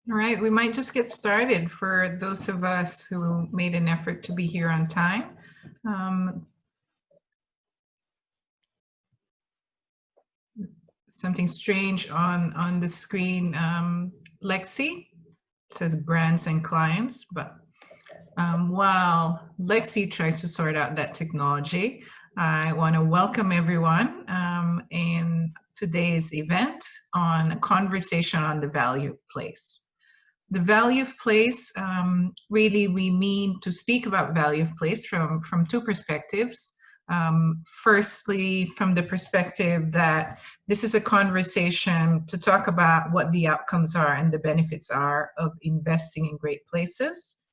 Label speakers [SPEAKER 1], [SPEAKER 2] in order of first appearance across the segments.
[SPEAKER 1] All right, we might just get started for those of us who made an effort to be here on time. Something strange on the screen. Lexi says brands and clients, but while Lexi tries to sort out that technology, I want to welcome everyone in today's event on a conversation on the value of place. The value of place, really we mean to speak about value of place from two perspectives. Firstly, from the perspective that this is a conversation to talk about what the outcomes are and the benefits are of investing in great places,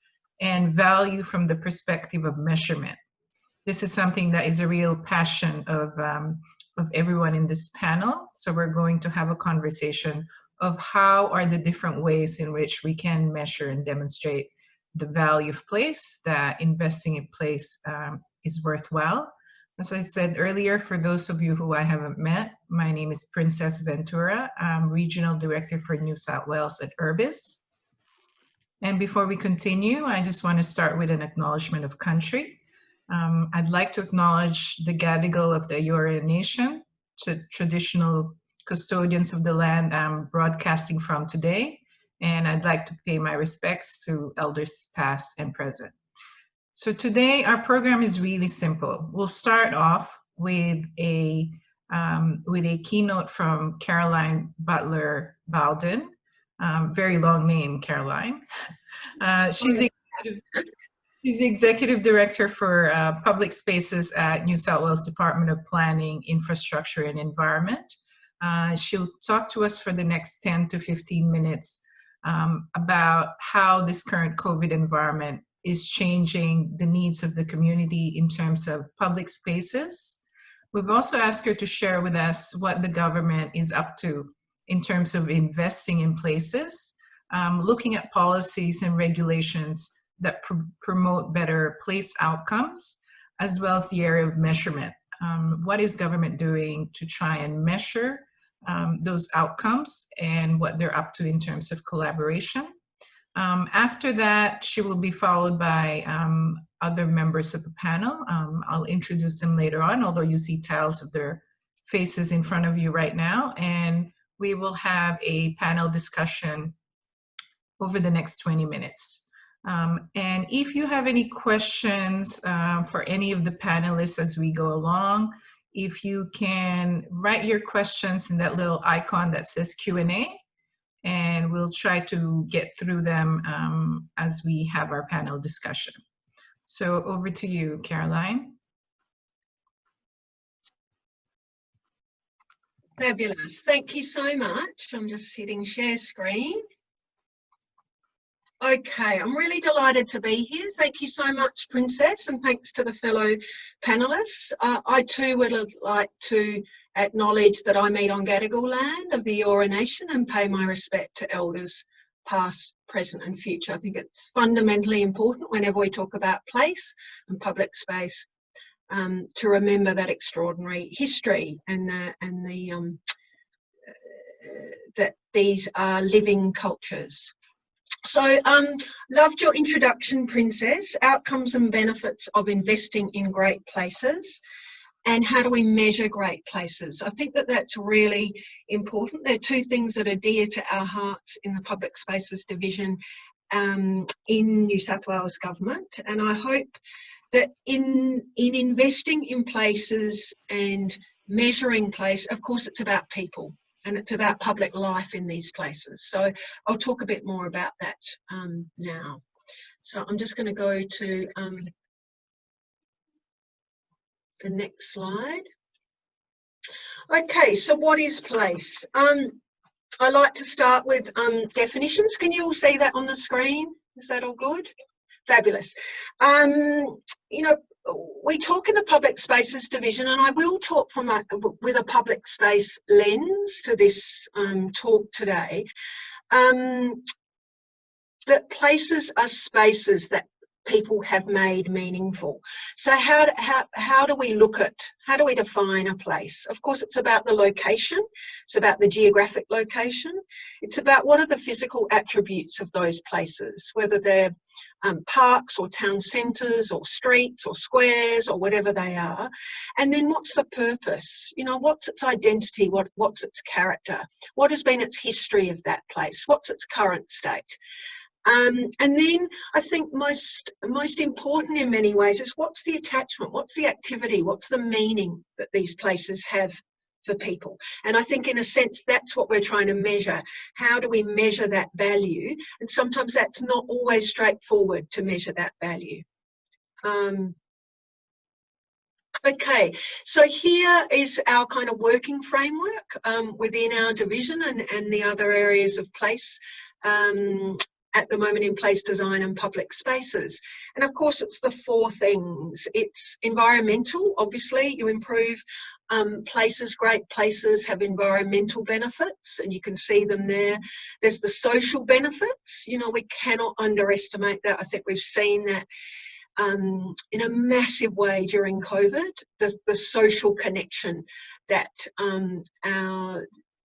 [SPEAKER 1] and value from the perspective of measurement. This is something that is a real passion of everyone in this panel. So we're going to have a conversation of how are the different ways in which we can measure and demonstrate the value of place, that investing in place is worthwhile. As I said earlier, for those of you who I haven't met, my name is Princess Ventura. I'm Regional Director for New South Wales at Urbis. And before we continue, I just want to start with an acknowledgement of country. I'd like to acknowledge the Gadigal of the Eora Nation, traditional custodians of the land I'm broadcasting from today, and I'd like to pay my respects to elders past and present. So today our program is really simple. We'll start off with a keynote from Caroline Butler Bowden. Very long name, Caroline. She's the Executive Director for Public Spaces at New South Wales Department of Planning, Infrastructure and Environment. She'll talk to us for the next 10 to 15 minutes about how this current COVID environment is changing the needs of the community in terms of public spaces. We've also asked her to share with us what the government is up to in terms of investing in places, looking at policies and regulations that promote better place outcomes, as well as the area of measurement. What is government doing to try and measure those outcomes and what they're up to in terms of collaboration? After that, she will be followed by other members of the panel. I'll introduce them later on, although you see tiles of their faces in front of you right now. And we will have a panel discussion over the next 20 minutes. And if you have any questions for any of the panelists as we go along, if you can write your questions in that little icon that says Q&A, and we'll try to get through them as we have our panel discussion. So over to you, Caroline.
[SPEAKER 2] Fabulous. Thank you so much. I'm just hitting share screen. Okay, I'm really delighted to be here. Thank you so much, Princess, and thanks to the fellow panellists. I too would like to acknowledge that I meet on Gadigal land of the Eora Nation and pay my respect to elders past, present and future. I think it's fundamentally important whenever we talk about place and public space to remember that extraordinary history and that these are living cultures. So loved your introduction, Princess. Outcomes and benefits of investing in great places, and how do we measure great places? I think that that's really important. There are two things that are dear to our hearts in the Public Spaces Division in New South Wales Government, and I hope that in investing in places and measuring place, of course it's about people. And it's about public life in these places. So I'll talk a bit more about that now. So I'm just going to go to the next slide. Okay, so what is place? I like to start with definitions. Can you all see that on the screen? Is that all good? Fabulous. You know, we talk in the Public Spaces Division, and I will talk with a public space lens to this talk today, that places are spaces that people have made meaningful. So how do we look at, how do we define a place? Of course, it's about the location. It's about the geographic location. It's about what are the physical attributes of those places, whether they're parks or town centres or streets or squares or whatever they are. And then what's the purpose? You know, what's its identity? What's its character? What has been its history of that place? What's its current state? And then I think most important in many ways is what's the attachment, what's the activity, what's the meaning that these places have for people. And I think in a sense that's what we're trying to measure. How do we measure that value? And sometimes that's not always straightforward to measure that value. Okay, so here is our kind of working framework within our division and the other areas of place at the moment in place design and public spaces. And of course, it's the 4 things. It's environmental, obviously, you improve places, great places have environmental benefits, and you can see them there. There's the social benefits, you know, we cannot underestimate that. I think we've seen that in a massive way during COVID, the social connection that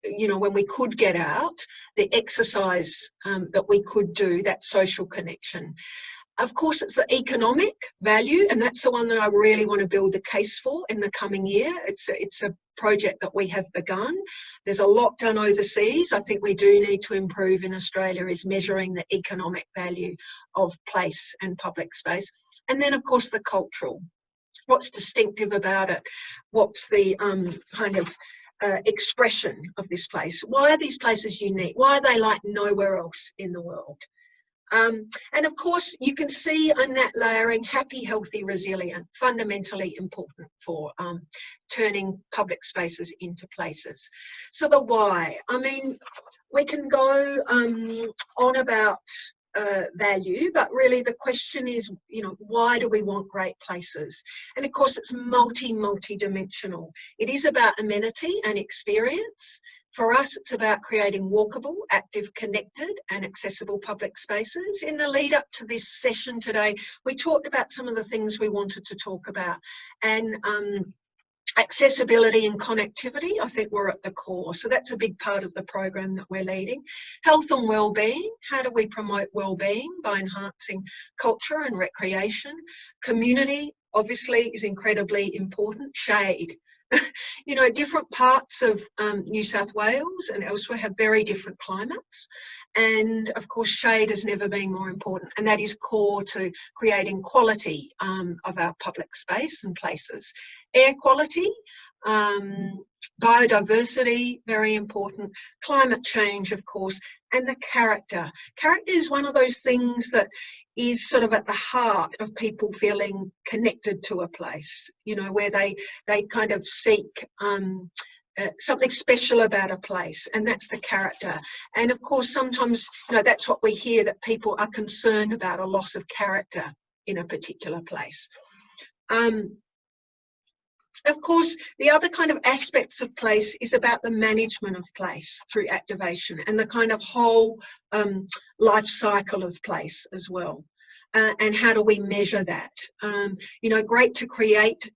[SPEAKER 2] you know, when we could get out, the exercise that we could do, that social connection. Of course, it's the economic value, and that's the one that I really want to build the case for in the coming year. It's a project that we have begun. There's a lot done overseas. I think we do need to improve in Australia is measuring the economic value of place and public space. And then, of course, the cultural. What's distinctive about it? What's the kind of expression of this place? Why are these places unique? Why are they like nowhere else in the world? And of course, you can see in that layering, happy, healthy, resilient, fundamentally important for turning public spaces into places. So the why, I mean, we can go on about value, but really the question is, you know, why do we want great places? And of course it's multi-dimensional. It is about amenity and experience. For us, it's about creating walkable, active, connected and accessible public spaces. In the lead up to this session today, we talked about some of the things we wanted to talk about, and accessibility and connectivity, I think, were at the core. So that's a big part of the program that we're leading. Health and wellbeing. How do we promote wellbeing? By enhancing culture and recreation. Community, obviously, is incredibly important. Shade. You know, different parts of New South Wales and elsewhere have very different climates. And of course, shade has never been more important. And that is core to creating quality of our public space and places. Air quality, biodiversity, very important. Climate change, of course, and the character. Character is one of those things that is sort of at the heart of people feeling connected to a place, you know, where they kind of seek something special about a place, and that's the character. And of course, sometimes, you know, that's what we hear, that people are concerned about a loss of character in a particular place. Of course, the other kind of aspects of place is about the management of place through activation and the kind of whole life cycle of place as well. And how do we measure that? You know, great to create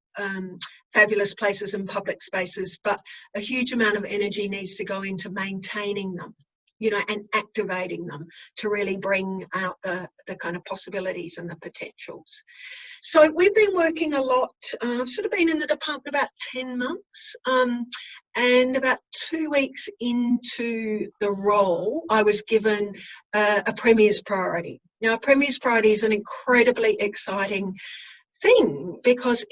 [SPEAKER 2] fabulous places and public spaces, but a huge amount of energy needs to go into maintaining them, you know, and activating them to really bring out the kind of possibilities and the potentials. So we've been working a lot, sort of been in the department about 10 months, and about 2 weeks into the role, I was given a Premier's Priority. Now, a Premier's Priority is an incredibly exciting thing because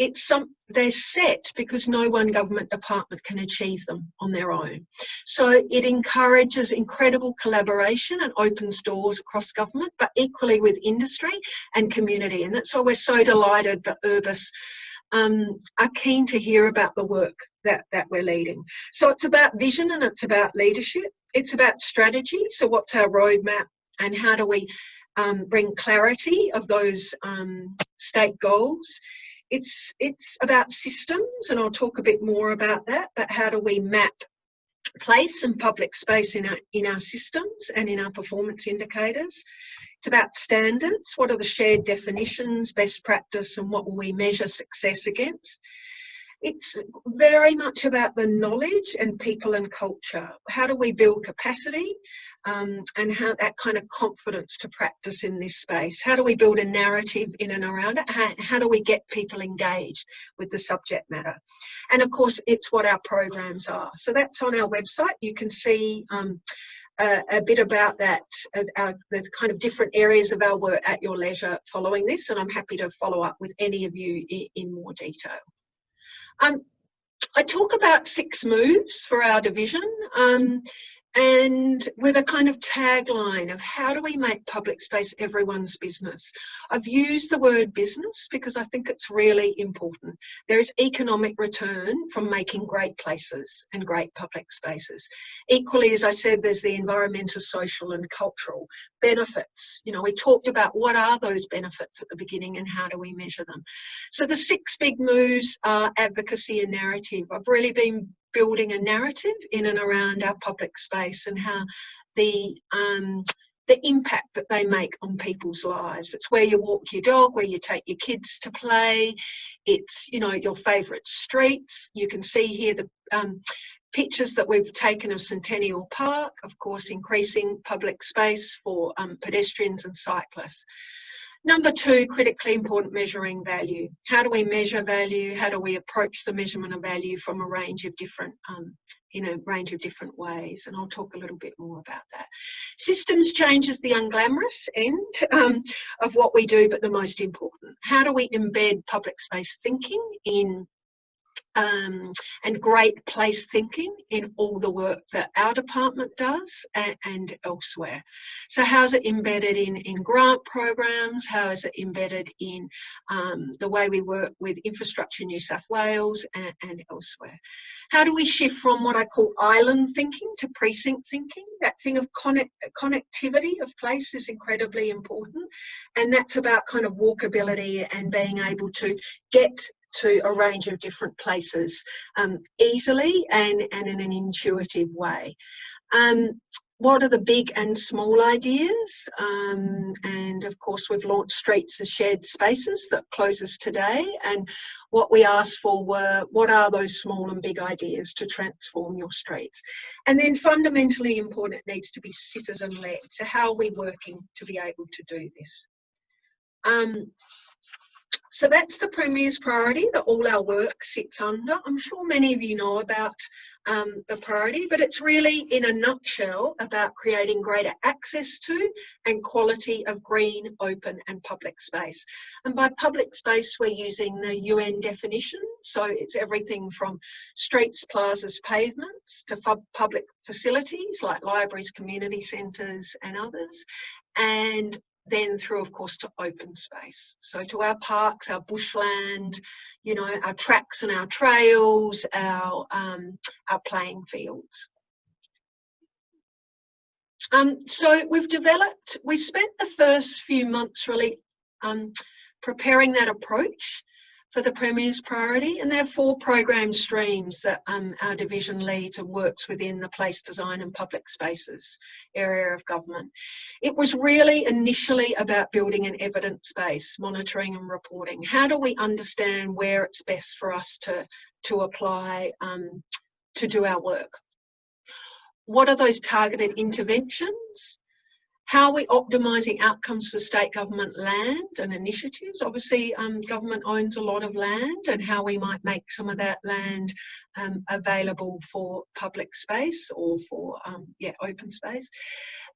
[SPEAKER 2] they're set because no one government department can achieve them on their own. So it encourages incredible collaboration and opens doors across government, but equally with industry and community. And that's why we're so delighted that Urbis are keen to hear about the work that we're leading. So it's about vision and it's about leadership. It's about strategy. So what's our roadmap and how do we bring clarity of those state goals? It's about systems, and I'll talk a bit more about that, but how do we map place and public space in our systems and in our performance indicators? It's about standards. What are the shared definitions, best practice, and what will we measure success against? It's very much about the knowledge and people and culture. How do we build capacity and how that kind of confidence to practice in this space? How do we build a narrative in and around it? How do we get people engaged with the subject matter? And of course, it's what our programs are. So that's on our website. You can see a bit about that, the kind of different areas of our work at your leisure following this, and I'm happy to follow up with any of you in more detail. I talk about 6 moves for our division, and with a kind of tagline of how do we make public space everyone's business. I've used the word business because I think it's really important. There is economic return from making great places and great public spaces. Equally, as I said, there's the environmental, social and cultural benefits. You know, we talked about what are those benefits at the beginning and how do we measure them. So the 6 big moves are advocacy and narrative. I've really been building a narrative in and around our public space and how the impact that they make on people's lives. It's where you walk your dog, where you take your kids to play. It's, you know, your favourite streets. You can see here the pictures that we've taken of Centennial Park, of course, increasing public space for pedestrians and cyclists. Number 2, critically important, measuring value. How do we measure value? How do we approach the measurement of value from a range of different, in a range of different ways? And I'll talk a little bit more about that. Systems change is the unglamorous end of what we do, but the most important. How do we embed public space thinking in and great place thinking in all the work that our department does and elsewhere? So how's it embedded in grant programs? How is it embedded in the way we work with Infrastructure New South Wales and elsewhere? How do we shift from what I call island thinking to precinct thinking? That thing of connectivity of place is incredibly important, and that's about kind of walkability and being able to get to a range of different places easily and in an intuitive way. What are the big and small ideas? And of course, we've launched Streets as Shared Spaces that closes today. And what we asked for were, what are those small and big ideas to transform your streets? And then fundamentally important, it needs to be citizen-led. So how are we working to be able to do this? So that's the Premier's priority that all our work sits under. I'm sure many of you know about the priority, but it's really, in a nutshell, about creating greater access to and quality of green, open and public space. And by public space, we're using the UN definition. So it's everything from streets, plazas, pavements to public facilities like libraries, community centres and others. And then through, of course, to open space. So to our parks, our bushland, you know, our tracks and our trails, our playing fields. So we spent the first few months really preparing that approach for the Premier's priority, and there are 4 program streams that our division leads and works within the place design and public spaces area of government. It was really initially about building an evidence base, monitoring and reporting. How do we understand where it's best for us to apply to do our work? What are those targeted interventions? How are we optimising outcomes for state government land and initiatives? Obviously, government owns a lot of land, and how we might make some of that land available for public space or for open space.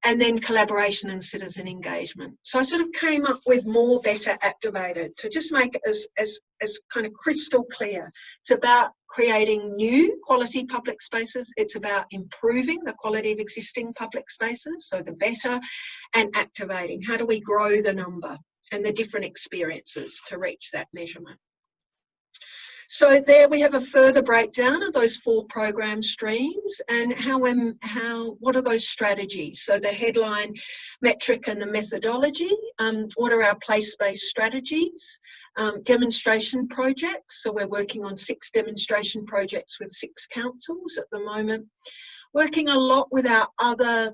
[SPEAKER 2] And then collaboration and citizen engagement. So I sort of came up with more, better, activated to just make it as kind of crystal clear. It's about creating new quality public spaces. It's about improving the quality of existing public spaces, so the better, and activating. How do we grow the number and the different experiences to reach that measurement? So there we have a further breakdown of those 4 program streams and what are those strategies? So the headline, metric and the methodology. What are our place-based strategies? Demonstration projects. So we're working on 6 demonstration projects with 6 councils at the moment. Working a lot with our other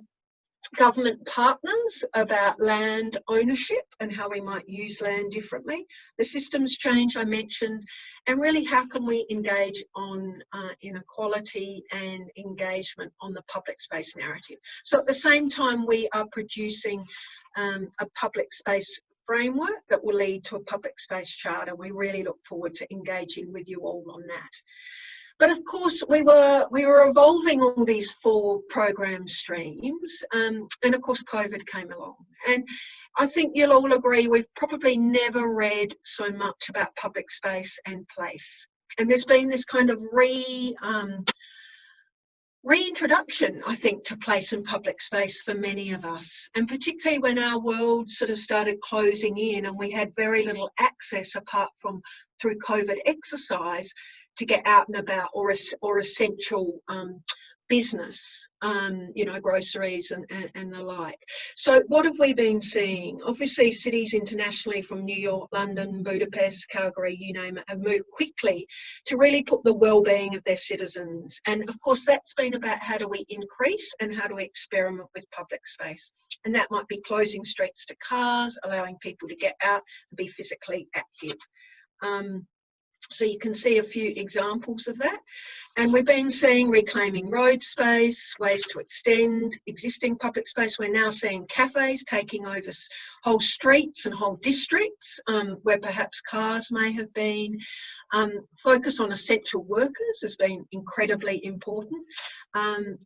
[SPEAKER 2] government partners about land ownership and how we might use land differently. The systems change I mentioned, and really how can we engage on inequality and engagement on the public space narrative. So at the same time we are producing a public space framework that will lead to a public space charter. We really look forward to engaging with you all on that. But of course, we were evolving all these 4 program streams, and of course, COVID came along. And I think you'll all agree we've probably never read so much about public space and place. And there's been this kind of reintroduction, I think, to place and public space for many of us, and particularly when our world sort of started closing in and we had very little access apart from through COVID exercise to get out and about, or essential business, you know, groceries and the like. So what have we been seeing? Obviously cities internationally, from New York, London, Budapest, Calgary, you name it, have moved quickly to really put the well-being of their citizens. And of course that's been about how do we increase and how do we experiment with public space. And that might be closing streets to cars, allowing people to get out and be physically active. So you can see a few examples of that. And we've been seeing reclaiming road space, ways to extend existing public space. We're now seeing cafes taking over whole streets and whole districts where perhaps cars may have been. Focus on essential workers has been incredibly important.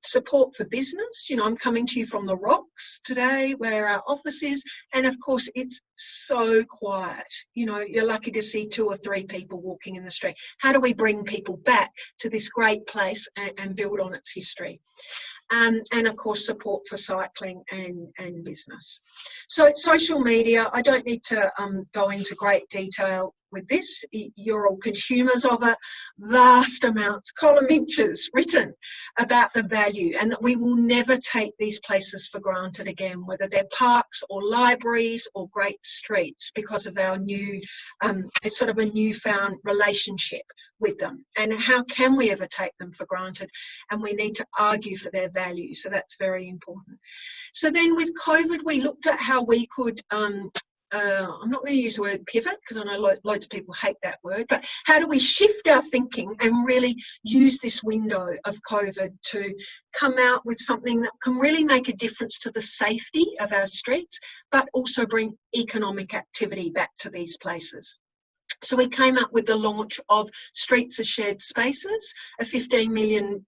[SPEAKER 2] Support for business. You know, I'm coming to you from the Rocks today where our office is, and of course it's so quiet. You know, you're lucky to see 2 or 3 people walking in the street. How do we bring people back to this great place and build on its history? And of course support for cycling and business. So social media, I don't need to go into great detail with this. You're all consumers of it. Vast amounts, column inches written about the value, and that we will never take these places for granted again, whether they're parks or libraries or great streets, because of our new, it's sort of a newfound relationship with them. And how can we ever take them for granted? And we need to argue for their value. So that's very important. So then with COVID, we looked at how we could, I'm not going to use the word pivot because I know loads of people hate that word, but how do we shift our thinking and really use this window of COVID to come out with something that can really make a difference to the safety of our streets, but also bring economic activity back to these places? So we came up with the launch of Streets as Shared Spaces, a $15 million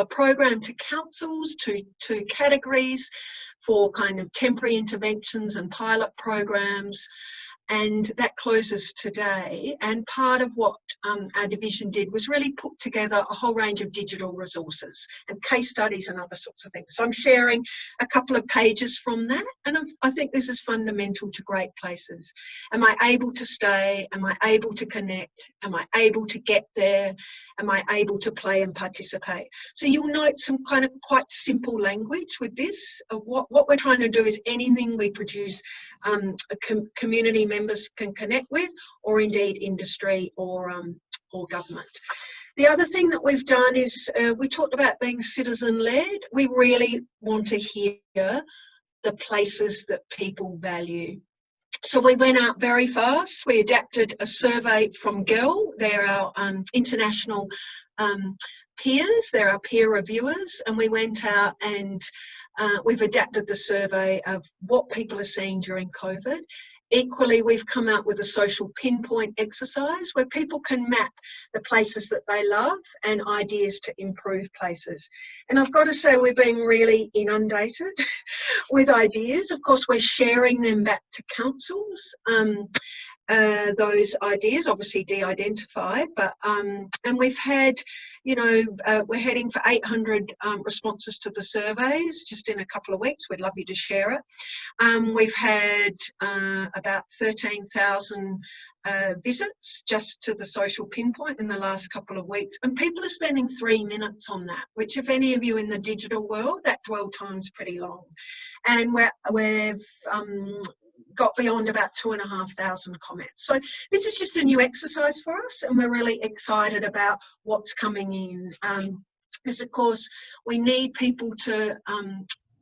[SPEAKER 2] program to councils, to categories for kind of temporary interventions and pilot programs. And that closes today. And part of what our division did was really put together a whole range of digital resources and case studies and other sorts of things. So I'm sharing a couple of pages from that. And I think this is fundamental to great places. Am I able to stay? Am I able to connect? Am I able to get there? Am I able to play and participate? So you'll note some kind of quite simple language with this. What we're trying to do is anything we produce, community members can connect with, or indeed industry or government. The other thing that we've done is we talked about being citizen-led. We really want to hear the places that people value. So we went out very fast. We adapted a survey from GEL. They're our international peers. They're our peer reviewers. And we went out and we've adapted the survey of what people are seeing during COVID. Equally, we've come out with a social pinpoint exercise where people can map the places that they love and ideas to improve places. And I've got to say, we're being really inundated with ideas. Of course, we're sharing them back to councils. Those ideas obviously de-identified, but and we've had, you know, we're heading for 800 responses to the surveys just in a couple of weeks. We'd love you to share it. We've had about 13,000 visits just to the social pinpoint in the last couple of weeks, and people are spending 3 minutes on that, which if any of you in the digital world, that dwell time's pretty long. And we've got beyond about 2,500 comments. So this is just a new exercise for us, and we're really excited about what's coming in. Because of course we need people to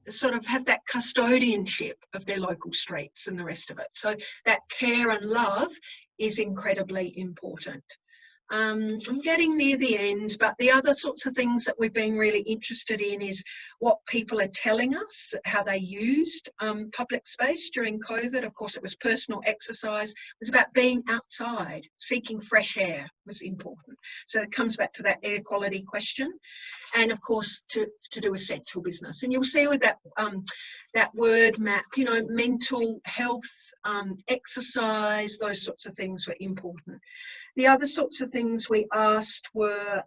[SPEAKER 2] sort of have that custodianship of their local streets and the rest of it. So that care and love is incredibly important. I'm getting near the end, but the other sorts of things that we've been really interested in is what people are telling us, how they used public space during COVID. Of course, it was personal exercise. It was about being outside, seeking fresh air was important. So it comes back to that air quality question. And of course, to do essential business. And you'll see with that, that word map, you know, mental health, exercise, those sorts of things were important. The other sorts of things we asked were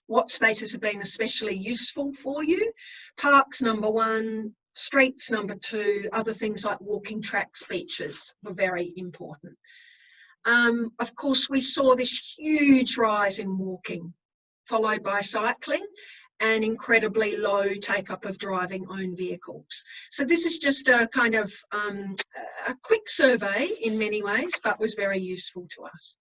[SPEAKER 2] what spaces have been especially useful for you. Parks, number one. Streets, number two. Other things like walking tracks, beaches were very important. Of course, we saw this huge rise in walking, followed by cycling, and incredibly low take-up of driving own vehicles. So this is just a kind of a quick survey in many ways, but was very useful to us.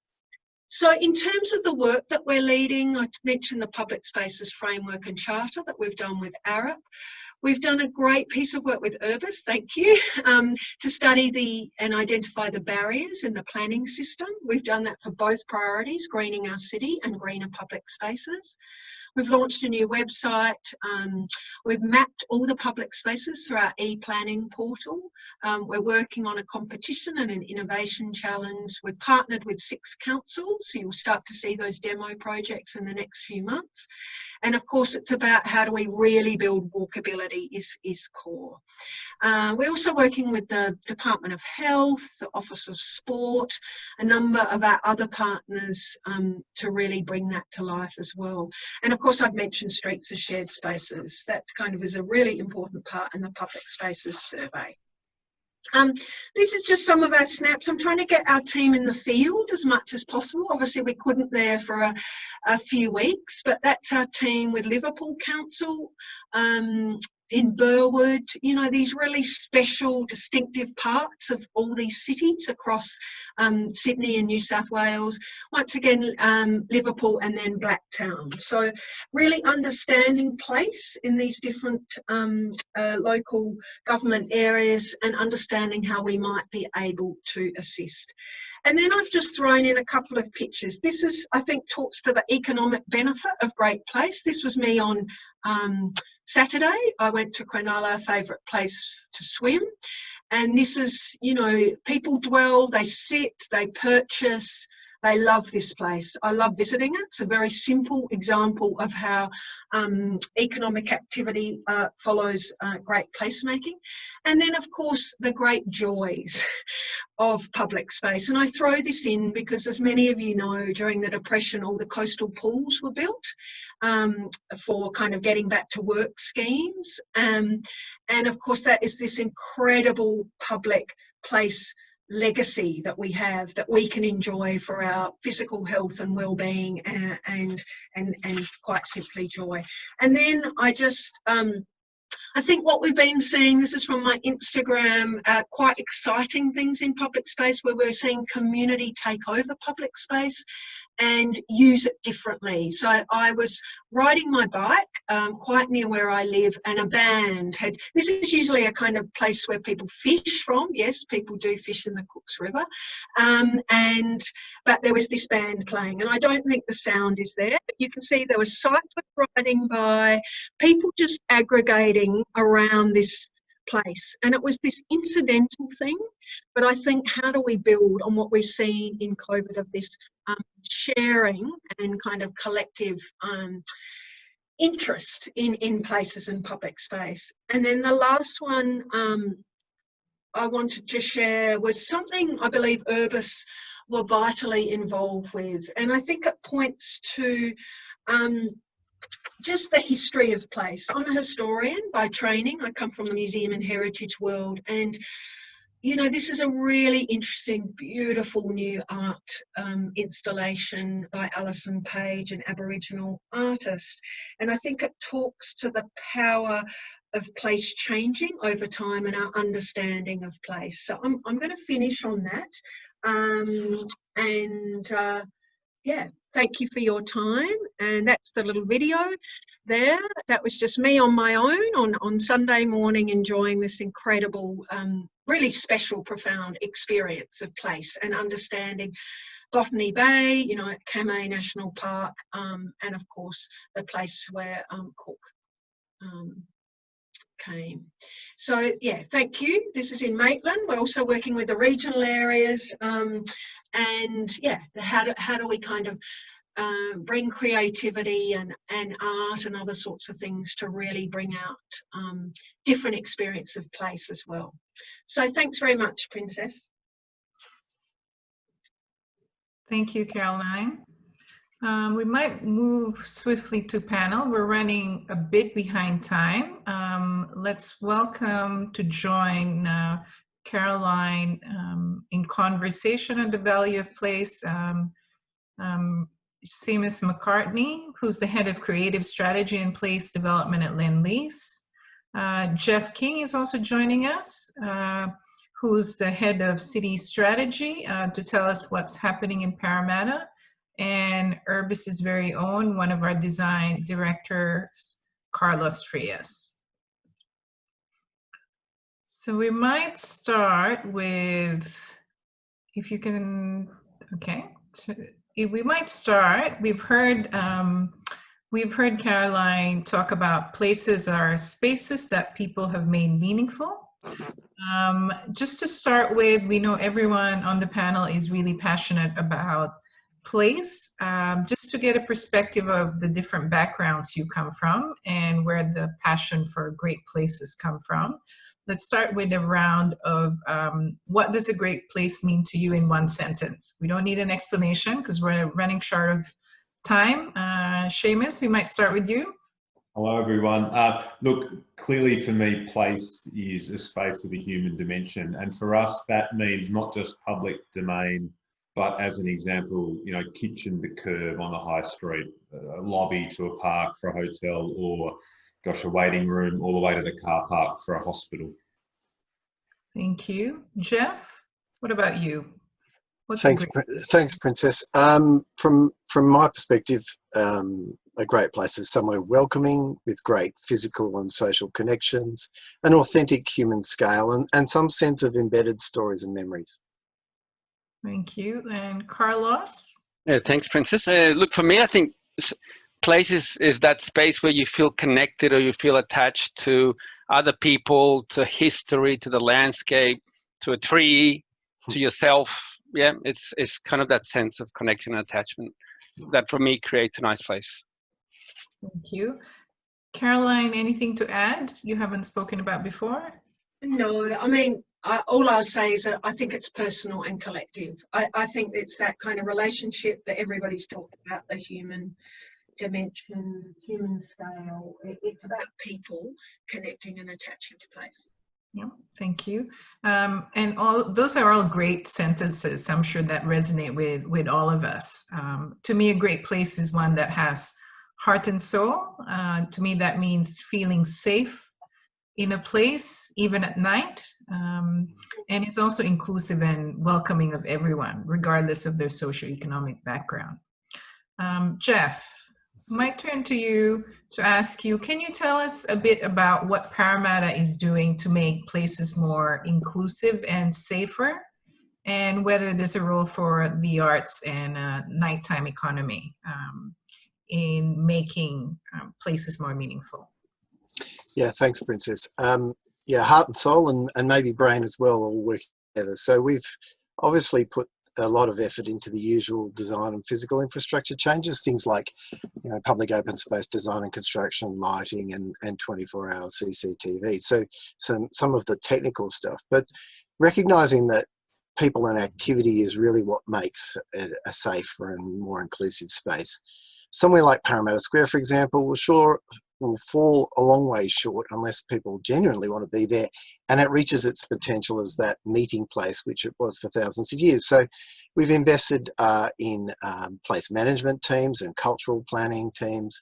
[SPEAKER 2] So in terms of the work that we're leading, I mentioned the Public Spaces Framework and Charter that we've done with Arup. We've done a great piece of work with Urbis, thank you, to study and identify the barriers in the planning system. We've done that for both priorities, greening our city and greener public spaces. We've launched a new website. We've mapped all the public spaces through our e-planning portal. We're working on a competition and an innovation challenge. We've partnered with 6 councils, so you'll start to see those demo projects in the next few months. And of course, it's about how do we really build walkability is core. We're also working with the Department of Health, the Office of Sport, a number of our other partners to really bring that to life as well. And of course, I've mentioned streets as shared spaces. That kind of is a really important part in the public spaces survey. This is just some of our snaps. I'm trying to get our team in the field as much as possible. Obviously, we couldn't there for a few weeks, but that's our team with Liverpool Council, in Burwood, you know, these really special, distinctive parts of all these cities across Sydney and New South Wales. Once again, Liverpool and then Blacktown. So really understanding place in these different local government areas and understanding how we might be able to assist. And then I've just thrown in a couple of pictures. This is, I think, talks to the economic benefit of Great Place. This was me on Saturday. I went to Cronulla, a favourite place to swim. And this is, you know, people dwell, they sit, they purchase, they love this place. I love visiting it. It's a very simple example of how economic activity follows great placemaking. And then, of course, the great joys of public space. And I throw this in because, as many of you know, during the Depression, all the coastal pools were built for kind of getting back to work schemes. And of course, that is this incredible public place legacy that we have that we can enjoy for our physical health and well-being and quite simply joy. And then I think what we've been seeing, this is from my Instagram, quite exciting things in public space where we're seeing community take over public space and use it differently. So I was riding my bike quite near where I live, and a band had, this is usually a kind of place where people fish from. Yes, people do fish in the Cooks River. But there was this band playing, and I don't think the sound is there, but you can see there was cyclists riding by, people just aggregating around this place. And it was this incidental thing, but I think how do we build on what we've seen in COVID of this sharing and kind of collective interest in places and public space. And then the last one I wanted to share was something I believe Urbis were vitally involved with, and I think it points to just the history of place. I'm a historian by training. I come from the museum and heritage world, and you know, this is a really interesting, beautiful new art installation by Alison Page, an Aboriginal artist. And I think it talks to the power of place changing over time and our understanding of place. So I'm going to finish on that. yeah, thank you for your time. And that's the little video there. That was just me on my own on Sunday morning, enjoying this incredible, really special, profound experience of place and understanding Botany Bay, you know, at Kamei National Park, and of course the place where Cook came. So yeah, thank you. This is in Maitland. We're also working with the regional areas, and yeah, how do we kind of bring creativity and art and other sorts of things to really bring out different experience of place as well. So thanks very much, Princess.
[SPEAKER 1] Thank you, Caroline. We might move swiftly to panel. We're running a bit behind time. Let's welcome to join Caroline in conversation on the value of place, Seamus McCartney, who's the head of creative strategy and place development at Lend-Lease. Jeff King is also joining us, who's the head of city strategy to tell us what's happening in Parramatta. And Urbis's very own, one of our design directors, Carlos Frias. So we might start with, if you can, okay. We might start. We've heard Caroline talk about places are spaces that people have made meaningful. Just to start with, we know everyone on the panel is really passionate about place. Just to get a perspective of the different backgrounds you come from and where the passion for great places come from. Let's start with a round of what does a great place mean to you in one sentence? We don't need an explanation because we're running short of time. Seamus, we might start with you.
[SPEAKER 3] Hello, everyone. Look, clearly for me, place is a space with a human dimension. And for us, that means not just public domain, but as an example, you know, kitchen to curb on the high street, a lobby to a park for a hotel, or gosh, a waiting room all the way to the car park for a hospital.
[SPEAKER 1] Thank you. Jeff, what about you?
[SPEAKER 4] Thanks, Princess. From my perspective, a great place is somewhere welcoming with great physical and social connections, an authentic human scale, and some sense of embedded stories and memories.
[SPEAKER 1] Thank you. And Carlos?
[SPEAKER 5] Yeah, thanks, Princess. Look, for me, I think place is that space where you feel connected or you feel attached to other people, to history, to the landscape, to a tree, to yourself. Yeah, it's kind of that sense of connection and attachment that for me creates a nice place.
[SPEAKER 1] Thank you. Caroline, anything to add you haven't spoken about before?
[SPEAKER 2] No, I mean, all I'll say is that I think it's personal and collective. I think it's that kind of relationship that everybody's talked about, the human dimension, human scale. It's about people connecting and attaching to place.
[SPEAKER 1] Yeah, thank you. And all those are all great sentences. I'm sure that resonate with all of us. To me, a great place is one that has heart and soul. To me, that means feeling safe in a place, even at night. And it's also inclusive and welcoming of everyone, regardless of their socioeconomic background. Jeff, my turn to you to ask you, can you tell us a bit about what Parramatta is doing to make places more inclusive and safer, and whether there's a role for the arts and nighttime economy in making places more meaningful?
[SPEAKER 4] Yeah, thanks, Princess. Yeah, heart and soul and maybe brain as well all working together. So we've obviously put a lot of effort into the usual design and physical infrastructure changes, things like, you know, public open space design and construction, lighting, and 24-hour CCTV. So some of the technical stuff, but recognizing that people and activity is really what makes it a safer and more inclusive space. Somewhere like Parramatta Square, for example, will will fall a long way short unless people genuinely want to be there, and it reaches its potential as that meeting place, which it was for thousands of years. So we've invested in place management teams and cultural planning teams,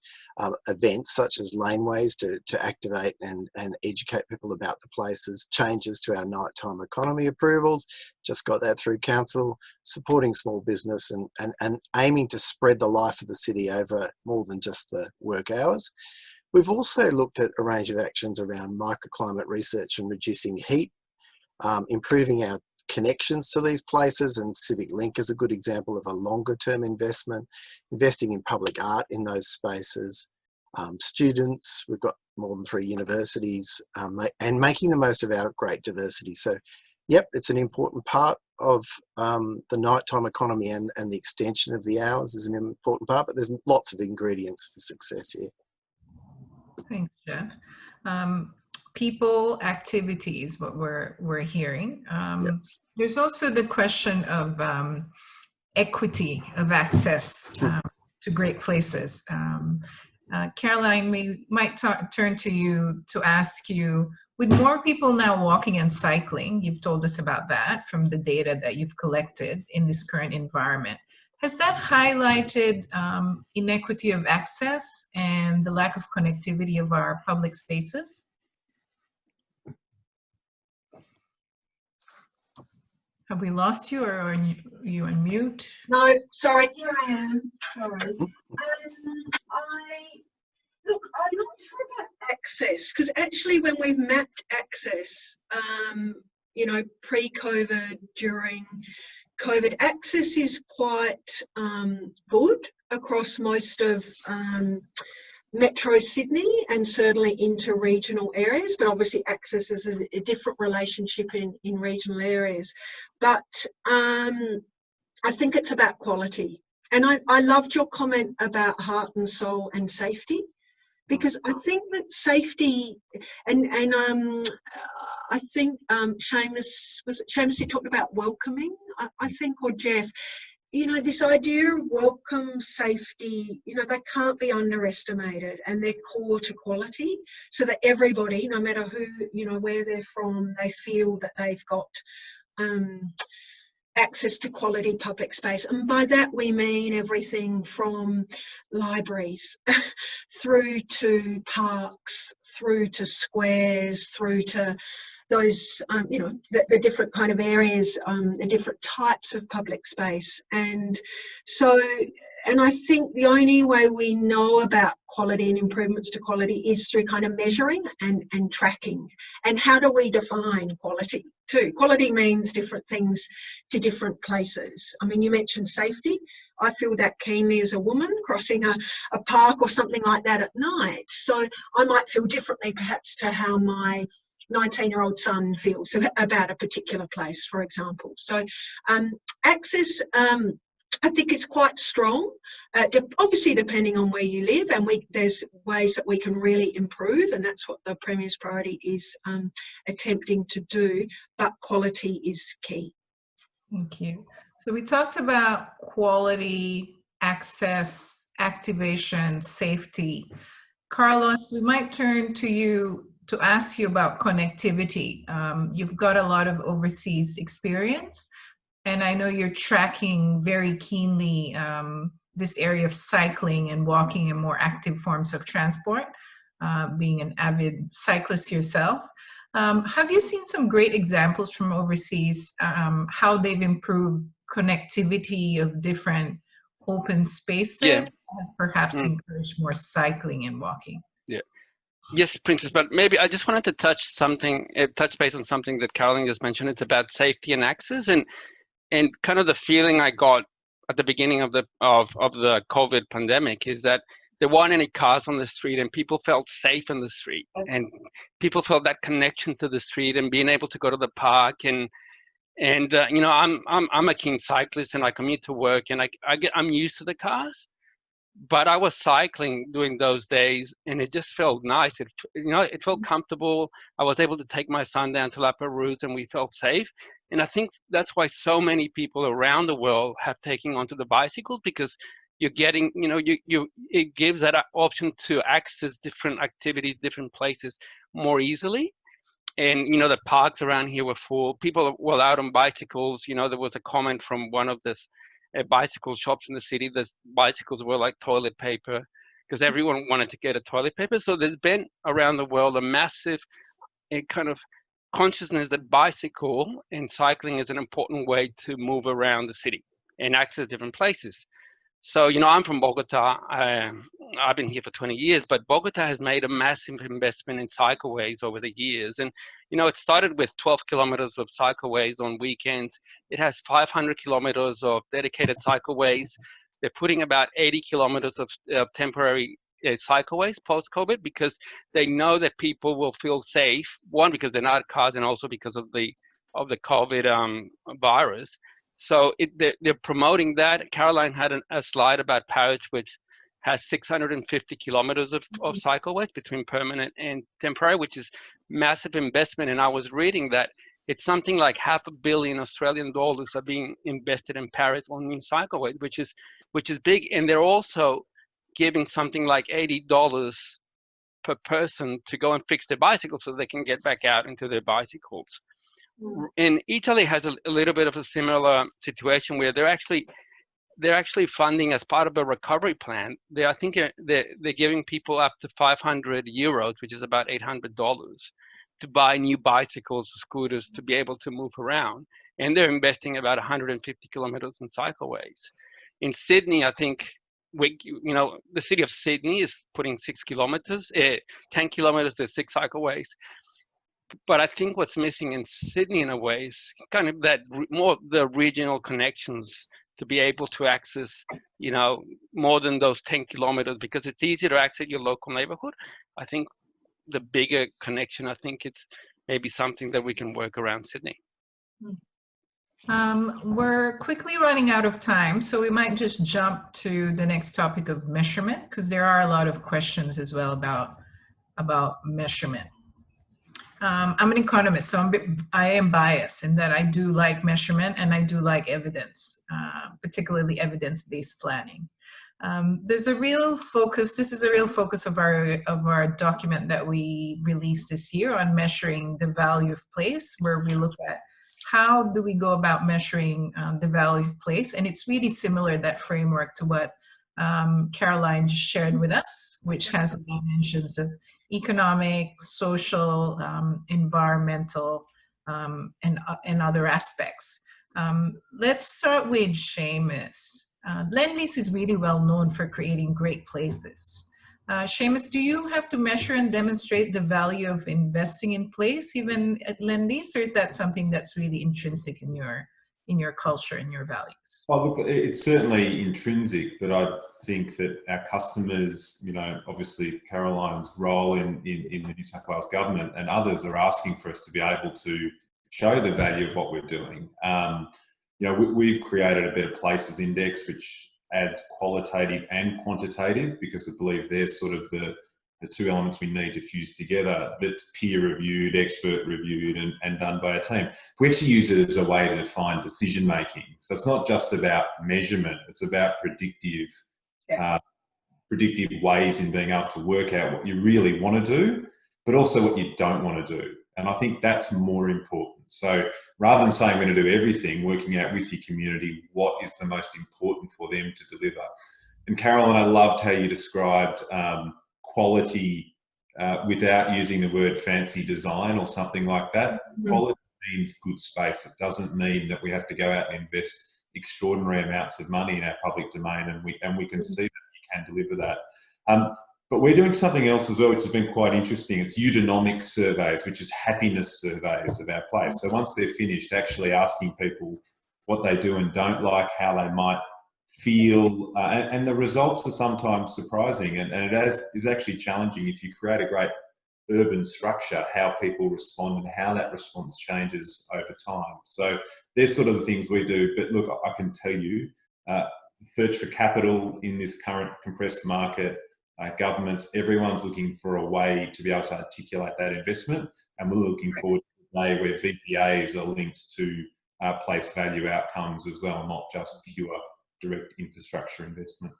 [SPEAKER 4] events such as laneways to activate and educate people about the places, changes to our nighttime economy approvals, just got that through council, supporting small business and aiming to spread the life of the city over more than just the work hours. We've also looked at a range of actions around microclimate research and reducing heat, improving our connections to these places, and Civic Link is a good example of a longer term investment, investing in public art in those spaces, students, we've got more than 3 universities, and making the most of our great diversity. So yep, it's an important part of the nighttime economy, and the extension of the hours is an important part, but there's lots of ingredients for success here.
[SPEAKER 1] Thanks, Jeff. People, activities, what we're hearing.
[SPEAKER 4] Yep.
[SPEAKER 1] There's also the question of equity of access to great places. Caroline, we might turn to you to ask you, with more people now walking and cycling, you've told us about that from the data that you've collected in this current environment. Has that highlighted inequity of access and the lack of connectivity of our public spaces? Have we lost you, or are you on mute?
[SPEAKER 2] No, sorry, here I am. Sorry. Look, I'm not sure about access, because actually when we've mapped access, you know, pre-COVID, during COVID, access is quite good across most of Metro Sydney and certainly into regional areas, but obviously access is a different relationship in regional areas. But I think it's about quality. And I loved your comment about heart and soul and safety, because I think that safety and I think Seamus, you talked about welcoming, I think, or Jeff, you know, this idea of welcome, safety, you know, they can't be underestimated, and they're core to quality, so that everybody, no matter who, you know, where they're from, they feel that they've got access to quality public space. And by that we mean everything from libraries through to parks, through to squares, through to those, you know, the different kind of areas, the different types of public space. And so, and I think the only way we know about quality and improvements to quality is through kind of measuring and tracking. And how do we define quality too? Quality means different things to different places. I mean, you mentioned safety. I feel that keenly as a woman crossing a park or something like that at night. So I might feel differently perhaps to how my 19-year-old son feels about a particular place, for example. So access, I think it's quite strong, obviously depending on where you live, and there's ways that we can really improve, and that's what the Premier's priority is attempting to do, but quality is key.
[SPEAKER 1] Thank you. So we talked about quality, access, activation, safety. Carlos, we might turn to you to ask you about connectivity. You've got a lot of overseas experience, and I know you're tracking very keenly this area of cycling and walking and more active forms of transport, being an avid cyclist yourself. Have you seen some great examples from overseas, how they've improved connectivity of different open spaces, has perhaps encouraged more cycling and walking?
[SPEAKER 5] Yeah. Yes, Princess, but maybe I just wanted to touch base on something that Caroline just mentioned. It's about safety and access, and kind of the feeling I got at the beginning of the COVID pandemic is that there weren't any cars on the street, and people felt safe in the street, and people felt that connection to the street and being able to go to the park. And you know, I'm a keen cyclist, and I commute to work, and I'm used to the cars. But I was cycling during those days, and it just felt nice. It felt comfortable. I was able to take my son down to La Perouse, and we felt safe. And I think that's why so many people around the world have taken onto the bicycle, because you're getting, it gives that option to access different activities, different places more easily. And, the parks around here were full. People were out on bicycles. There was a comment from one of this bicycle shops in the city. The bicycles were like toilet paper because everyone wanted to get a toilet paper. So there's been around the world a massive kind of consciousness that bicycle and cycling is an important way to move around the city and access different places. So, I'm from Bogota. I've been here for 20 years, but Bogota has made a massive investment in cycleways over the years. And, it started with 12 kilometers of cycleways on weekends. It has 500 kilometers of dedicated cycleways. They're putting about 80 kilometers of temporary cycleways post-COVID because they know that people will feel safe. One, because they're not cars, and also because of the COVID virus. So they're promoting that. Caroline had a slide about Paris, which has 650 kilometers of cycleways between permanent and temporary, which is massive investment. And I was reading that it's something like $500 million Australian dollars are being invested in Paris on new cycleways, which is big. And they're also giving something like $80 per person to go and fix their bicycle so they can get back out into their bicycles. And Italy has a little bit of a similar situation where they're actually funding as part of a recovery plan. I think they're giving people up to 500 euros, which is about $800, to buy new bicycles or scooters to be able to move around. And they're investing about 150 kilometers in cycleways. In Sydney, I think the city of Sydney is putting 10 kilometers to 6 cycleways. But I think what's missing in Sydney in a way is kind of that more the regional connections to be able to access, more than those 10 kilometers, because it's easy to access your local neighborhood. I think the bigger connection, I think it's maybe something that we can work around Sydney.
[SPEAKER 1] We're quickly running out of time, so we might just jump to the next topic of measurement, because there are a lot of questions as well about measurement. I'm an economist, so I am biased in that I do like measurement and I do like evidence, particularly evidence-based planning. There's a real focus, this is a real focus of our document that we released this year on measuring the value of place, where we look at how do we go about measuring the value of place. And it's really similar, that framework, to what Caroline just shared with us, which has dimensions of economic, social, environmental, and other aspects. Let's start with Seamus. Lendlease is really well known for creating great places. Seamus, do you have to measure and demonstrate the value of investing in place even at Lendlease, or is that something that's really intrinsic in your culture and your values?
[SPEAKER 3] Well, look, it's certainly intrinsic, but I think that our customers, obviously Caroline's role in the New South Wales government and others are asking for us to be able to show the value of what we're doing. We've created a Better Places Index, which adds qualitative and quantitative, because I believe they're sort of the two elements we need to fuse together, that's peer reviewed, expert reviewed, and done by a team. We actually use it as a way to define decision making. So it's not just about measurement, it's about predictive ways in being able to work out what you really want to do, but also what you don't want to do. And I think that's more important. So rather than saying we're going to do everything, working out with your community what is the most important for them to deliver. And Caroline, I loved how you described quality without using the word fancy design or something like that. Mm-hmm. Quality means good space. It doesn't mean that we have to go out and invest extraordinary amounts of money in our public domain, and we can see that you can deliver that. But we're doing something else as well, which has been quite interesting. It's eudaimomic surveys, which is happiness surveys of our place. So once they're finished, actually asking people what they do and don't like, how they might feel, and the results are sometimes surprising, and it is actually challenging if you create a great urban structure, how people respond and how that response changes over time. So they're sort of the things we do. But look, I can tell you, search for capital in this current compressed market, governments, everyone's looking for a way to be able to articulate that investment, and we're looking forward to the day where VPAs are linked to place value outcomes as well, not just pure direct infrastructure investment.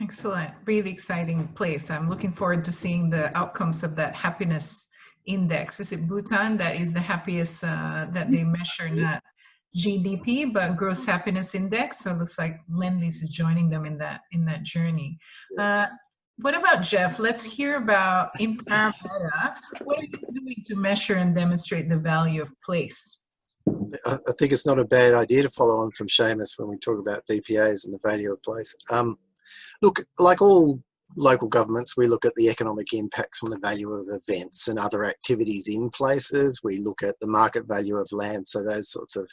[SPEAKER 1] Excellent. Really exciting place. I'm looking forward to seeing the outcomes of that happiness index. Is it Bhutan that is the happiest that they measure, not GDP, but gross happiness index? So it looks like Lendlease is joining them in that journey. What about Jeff? Let's hear about in Parramatta. What are you doing to measure and demonstrate the value of place?
[SPEAKER 4] I think it's not a bad idea to follow on from Seamus when we talk about VPAs and the value of place. Look, like all local governments, we look at the economic impacts on the value of events and other activities in places. We look at the market value of land, so those sorts of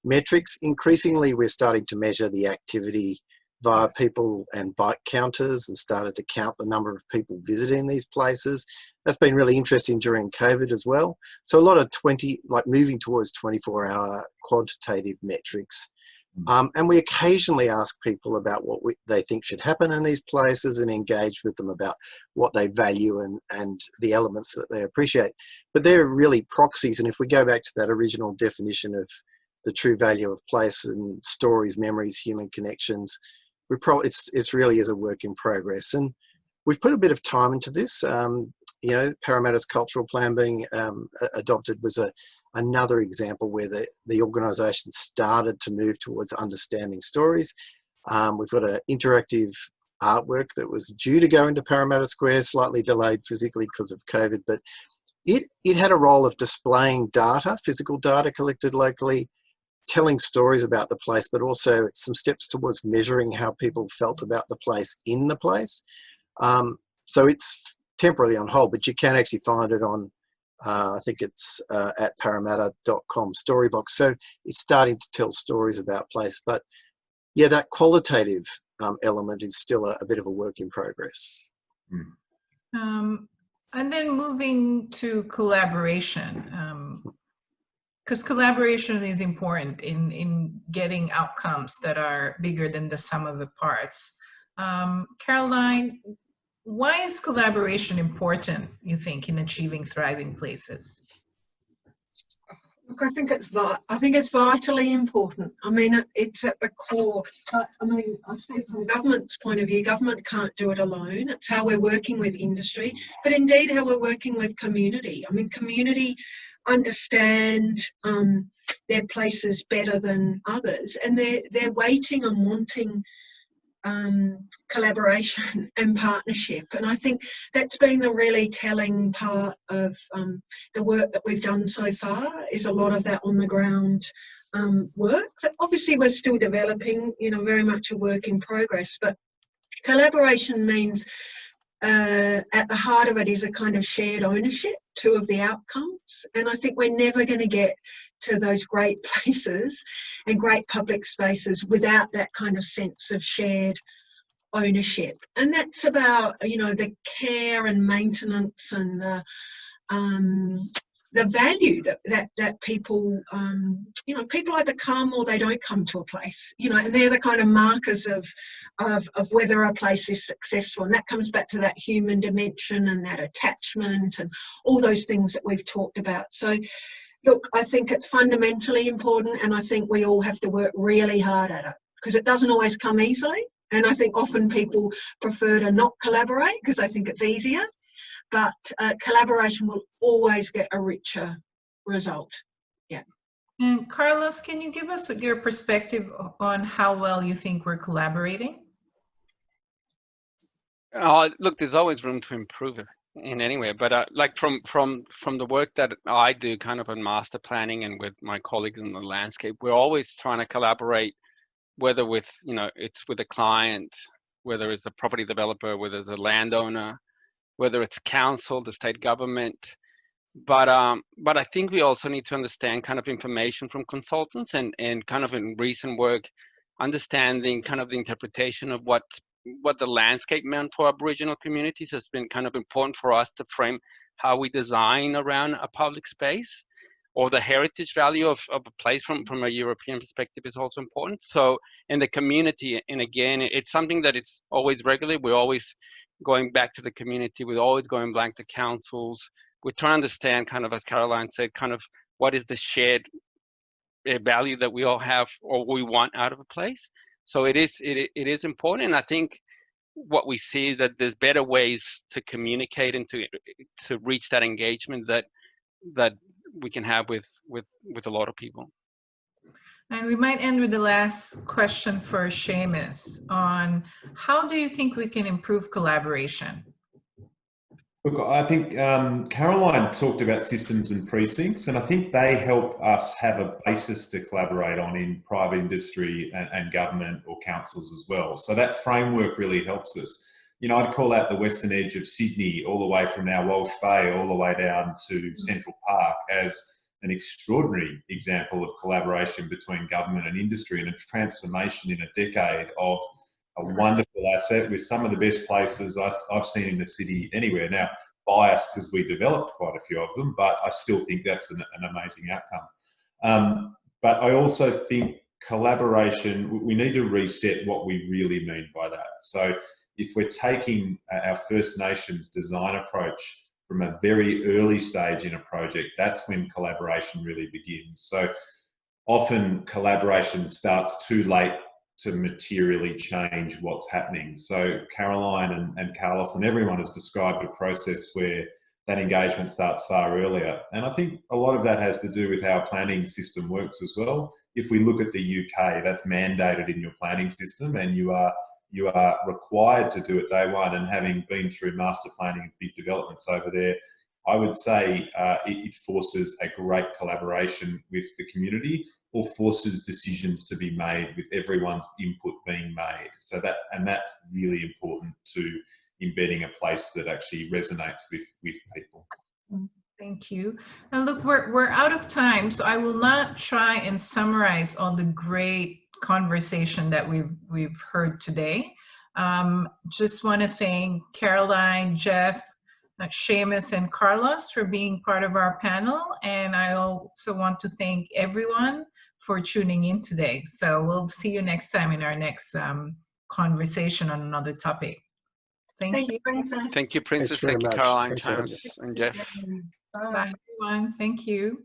[SPEAKER 4] metrics. Increasingly, we're starting to measure the activity via people and bike counters and started to count the number of people visiting these places. That's been really interesting during COVID as well. So a lot of moving towards 24-hour quantitative metrics. And we occasionally ask people about what they think should happen in these places and engage with them about what they value and the elements that they appreciate. But they're really proxies. And if we go back to that original definition of the true value of place and stories, memories, human connections, it's really is a work in progress. And we've put a bit of time into this. Parramatta's cultural plan being adopted was another example where the organisation started to move towards understanding stories. We've got an interactive artwork that was due to go into Parramatta Square, slightly delayed physically because of COVID, but it had a role of displaying data, physical data collected locally, telling stories about the place, but also some steps towards measuring how people felt about the place in the place. So it's temporarily on hold, but you can actually find it on, I think it's at parramatta.com Storybox. So it's starting to tell stories about place. But yeah, that qualitative element is still a bit of a work in progress.
[SPEAKER 1] And then moving to collaboration, because collaboration is important in getting outcomes that are bigger than the sum of the parts. Caroline, why is collaboration important, you think, in achieving thriving places?
[SPEAKER 2] Look, I think it's vitally important. I mean, it's at the core. I think from government's point of view, government can't do it alone. It's how we're working with industry, but indeed how we're working with community. I mean, community understand their places better than others, and they're waiting and wanting collaboration and partnership. And I think that's been the really telling part of the work that we've done so far, is a lot of that on the ground work that obviously we're still developing, very much a work in progress. But collaboration means at the heart of it is a kind of shared ownership too of the outcomes. And I think we're never going to get to those great places and great public spaces without that kind of sense of shared ownership. And that's about, the care and maintenance and the value that people, people either come or they don't come to a place, and they're the kind of markers of whether a place is successful. And that comes back to that human dimension and that attachment and all those things that we've talked about. So, look, I think it's fundamentally important, and I think we all have to work really hard at it, because it doesn't always come easily. And I think often people prefer to not collaborate because they think it's easier. But collaboration will always get a richer result. Yeah.
[SPEAKER 1] And Carlos, can you give us your perspective on how well you think we're collaborating?
[SPEAKER 5] Look, there's always room to improve it in any way, but like from the work that I do kind of on master planning and with my colleagues in the landscape, we're always trying to collaborate, whether with, it's with a client, whether it's a property developer, whether it's a landowner, whether it's council, the state government. But I think we also need to understand kind of information from consultants and kind of in recent work, understanding kind of the interpretation of what the landscape meant for Aboriginal communities has been kind of important for us to frame how we design around a public space, or the heritage value of a place from a European perspective is also important. So in the community, and again, it's something that it's always regular. We're always going back to the community. We're always going back to councils. We're trying to understand kind of, as Caroline said, kind of what is the shared value that we all have or we want out of a place. So it is important. And I think what we see is that there's better ways to communicate and to reach that engagement that we can have with a lot of people.
[SPEAKER 1] And we might end with the last question for Seamus on how do you think we can improve collaboration?
[SPEAKER 3] Look, I think Caroline talked about systems and precincts, and I think they help us have a basis to collaborate on in private industry and government or councils as well. So that framework really helps us. You know, I'd call out the western edge of Sydney, all the way from our Walsh Bay, all the way down to Central Park as an extraordinary example of collaboration between government and industry and a transformation in a decade of a wonderful asset with some of the best places I've seen in the city anywhere. Now, biased because we developed quite a few of them, but I still think that's an amazing outcome. But I also think collaboration, we need to reset what we really mean by that. So if we're taking our First Nations design approach from a very early stage in a project, that's when collaboration really begins. So often collaboration starts too late to materially change what's happening. So Caroline and Carlos and everyone has described a process where that engagement starts far earlier. And I think a lot of that has to do with how our planning system works as well. If we look at the UK, that's mandated in your planning system, and you are required to do it day one. And having been through master planning and big developments over there, I would say it forces a great collaboration with the community, or forces decisions to be made with everyone's input being made. So that's really important to embedding a place that actually resonates with people.
[SPEAKER 1] Thank you. And look, we're out of time, so I will not try and summarize all the great conversation that we've heard today. Just want to thank Caroline, Jeff, Seamus, and Carlos for being part of our panel. And I also want to thank everyone for tuning in today. So we'll see you next time in our next conversation on another topic. Thank you.
[SPEAKER 2] Princess.
[SPEAKER 5] Thank you, Princess.
[SPEAKER 4] Thanks very
[SPEAKER 5] Thank you,
[SPEAKER 4] much.
[SPEAKER 5] Caroline,
[SPEAKER 4] Thanks for having us.
[SPEAKER 5] and Jeff.
[SPEAKER 1] Bye, everyone. Thank you.